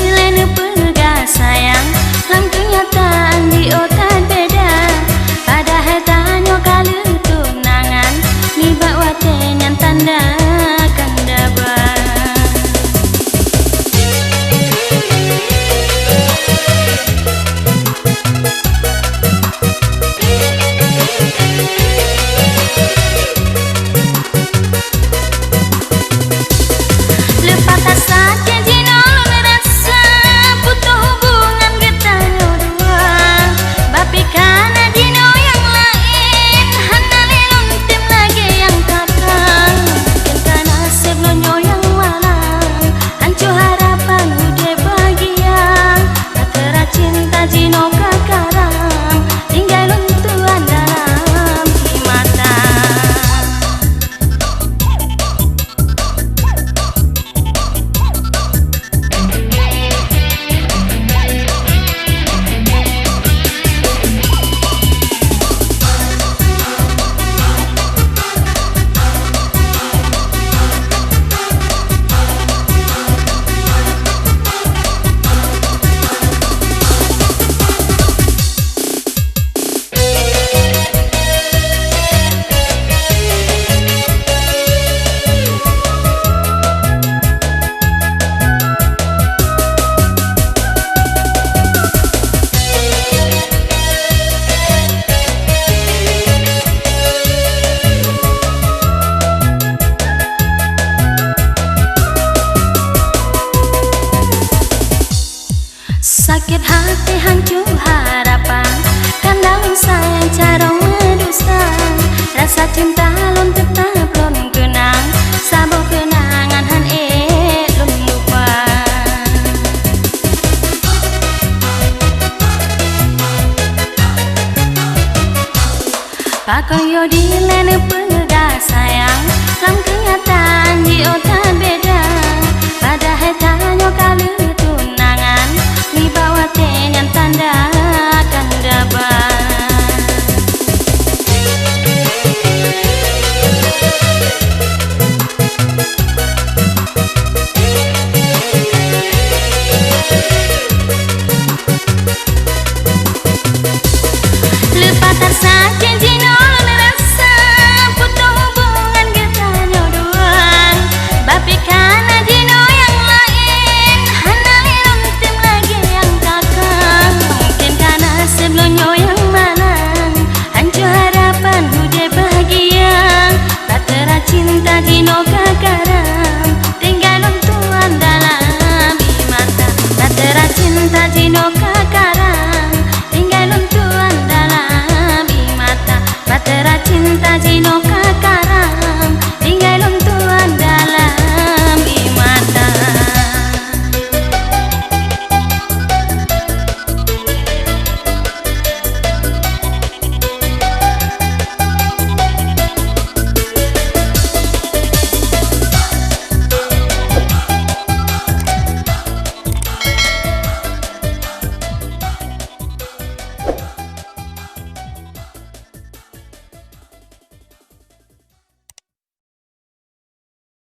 lain pegah sayang, lang kenyataan di otak beda. Pada hetanyo kali tunangan, ni bawa tenyan tanda kandaba. Lepas tak janji nolong rasa, butuh hubungan kita dua. Bapi kana dino yang lain, hana lelong tim lagi yang kakang. Kita nasib lonyo yang malang, hancur harapan udah bahagia. Batera cinta jino kakarang, tinggal luntuan dalam mata. Sakit hati hancur harapan, kandang sayang cara medusta. Rasa cinta lon tetap lon kenang, sabuk kenangan han lon lupa. Pakoyo di lain pegah sayang, lang kenyataan di otak beda. Pada hetanyo kali tunangan, ni bawa tenyan tanda kandaba. Lepas tak janji nolong rasa, butuh hubungan kita dua. Bapi kana dino yang lain, hana lelong tim lagi yang kakang. Mungkin karena sebelumnya yang malang, hancur harapan udah bahagia. Batera cinta dino kakarang, tinggal luntuan dalam mata. Batera cinta dino kakarang, tinggal luntuan dalam mata. Batera cinta dino